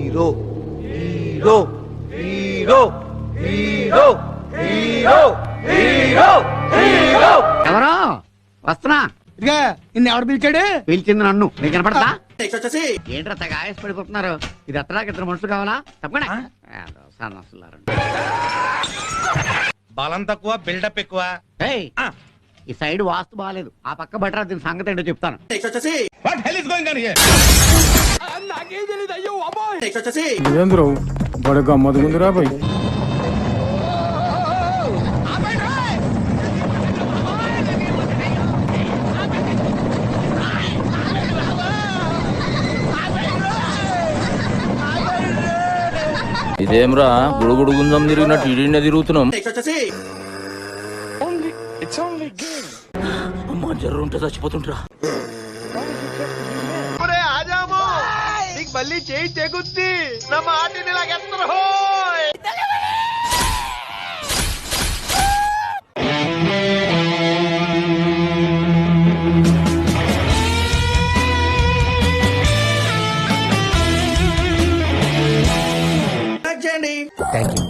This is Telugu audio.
Hero hero hero hero hero hero hero. ఎవరో వస్తున్నా. ఇదిగా నిన్ను ఎవరు పిలిచాడు? పిలిచింది నన్ను. నీకు కనపడతా? ఏంట్రా తెగ ఆయాసపడిపోతున్నారు? ఇది ఎత్తడానికి ఇద్దరు మనుషులు కావాలా? తప్పకుండా బలం తక్కువ బిల్డప్ ఎక్కువ. ఈ సైడ్ వాస్తు బాగాలేదు. ఆ పక్క బట్రా దీని సంగతి ఏంటో చెప్తాను. బడు గమ్మదుకుందిరా పోయి. ఇదేమ్రా గుడుగుడు గుంజం తిరిగినట్టు ఇడినే తిరుగుతున్నాం. అమ్మా జర్రు ఉంటే చచ్చిపోతుంటరా. మళ్ళీ చేయి తెగుద్ది నా మాటిని లాగేస్తారు. Thank you.